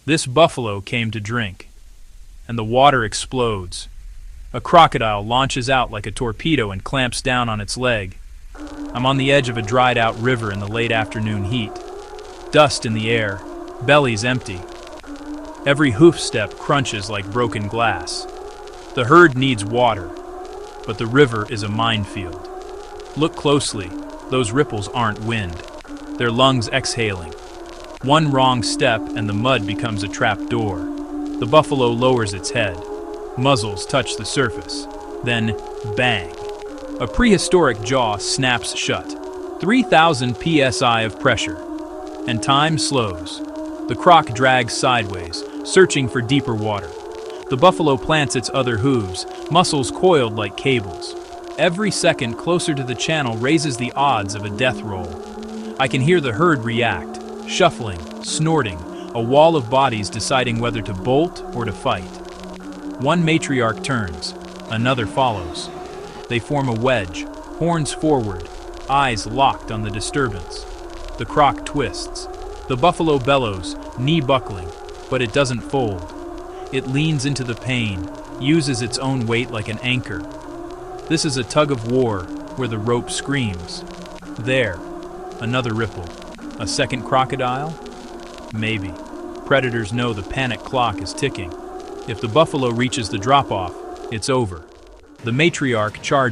This buffalo came to drink, and the water explodes. A crocodile launches out like a torpedo and clamps down on its leg. I'm on the edge of a dried-out river in the late afternoon heat. Dust in the air, bellies empty. Every hoof step crunches like broken glass. The herd needs water, but the river is a minefield. Look closely, those ripples aren't wind. They're lungs exhaling. One wrong step and the mud becomes a trap door. The buffalo lowers its head. Muzzles touch the surface. Then, bang. A prehistoric jaw snaps shut. 3,000 psi of pressure. And time slows. The croc drags sideways, searching for deeper water. The buffalo plants its other hooves, muscles coiled like cables. Every second closer to the channel raises the odds of a death roll. I can hear the herd react, shuffling, snorting, a wall of bodies deciding whether to bolt or to fight. One matriarch turns, another follows. They form a wedge, horns forward, eyes locked on the disturbance. The croc twists. The buffalo bellows, knee buckling, but it doesn't fold. It leans into the pain, uses its own weight like an anchor. This is a tug of war where the rope screams. There, another ripple. A second crocodile? Maybe. Predators know the panic clock is ticking. If the buffalo reaches the drop-off, it's over. The matriarch charges.